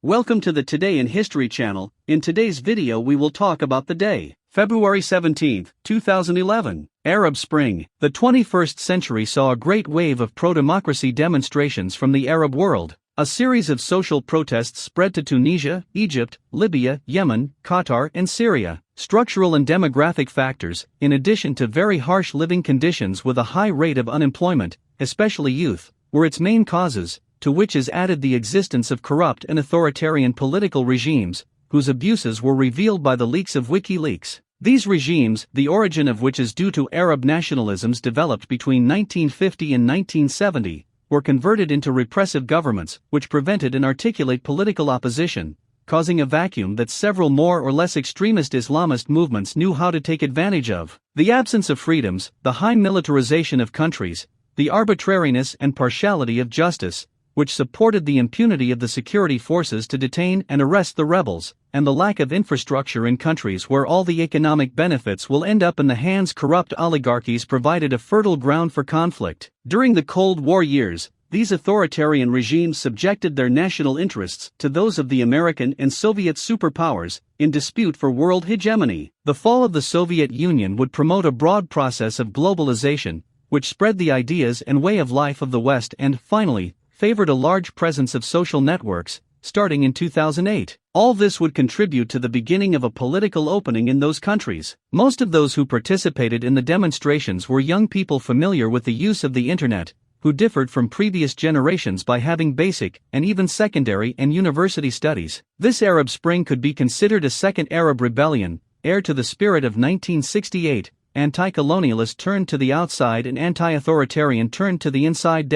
Welcome to the Today in History channel. In today's video we will talk about the day, February 17, 2011, Arab Spring. The 21st century saw a great wave of pro-democracy demonstrations from the Arab world. A series of social protests spread to Tunisia, Egypt, Libya, Yemen, Qatar and Syria. Structural and demographic factors, in addition to very harsh living conditions with a high rate of unemployment, especially youth, were its main causes, to which is added the existence of corrupt and authoritarian political regimes, whose abuses were revealed by the leaks of WikiLeaks. These regimes, the origin of which is due to Arab nationalisms developed between 1950 and 1970, were converted into repressive governments, which prevented an articulate political opposition, causing a vacuum that several more or less extremist Islamist movements knew how to take advantage of. The absence of freedoms, the high militarization of countries, the arbitrariness and partiality of justice, which supported the impunity of the security forces to detain and arrest the rebels, and the lack of infrastructure in countries where all the economic benefits will end up in the hands of corrupt oligarchies provided a fertile ground for conflict. During the Cold War years, these authoritarian regimes subjected their national interests to those of the American and Soviet superpowers, in dispute for world hegemony. The fall of the Soviet Union would promote a broad process of globalization, which spread the ideas and way of life of the West and, finally, favored a large presence of social networks, starting in 2008. All this would contribute to the beginning of a political opening in those countries. Most of those who participated in the demonstrations were young people familiar with the use of the internet, who differed from previous generations by having basic and even secondary and university studies. This Arab Spring could be considered a second Arab rebellion, heir to the spirit of 1968, anti-colonialist turned to the outside and anti-authoritarian turned to the inside,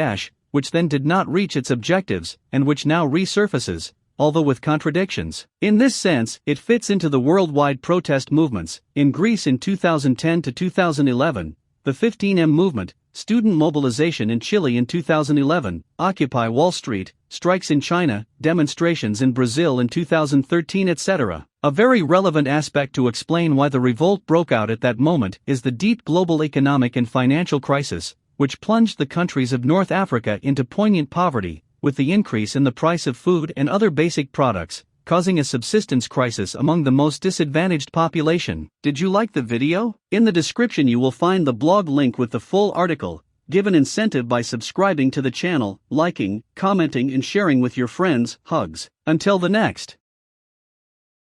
which then did not reach its objectives, and which now resurfaces, although with contradictions. In this sense, it fits into the worldwide protest movements. In Greece in 2010 to 2011, the 15M movement, student mobilization in Chile in 2011, Occupy Wall Street, strikes in China, demonstrations in Brazil in 2013, etc. A very relevant aspect to explain why the revolt broke out at that moment is the deep global economic and financial crisis, which plunged the countries of North Africa into poignant poverty, with the increase in the price of food and other basic products, causing a subsistence crisis among the most disadvantaged population. Did you like the video? In the description you will find the blog link with the full article. Give an incentive by subscribing to the channel, liking, commenting and sharing with your friends. Hugs. Until the next.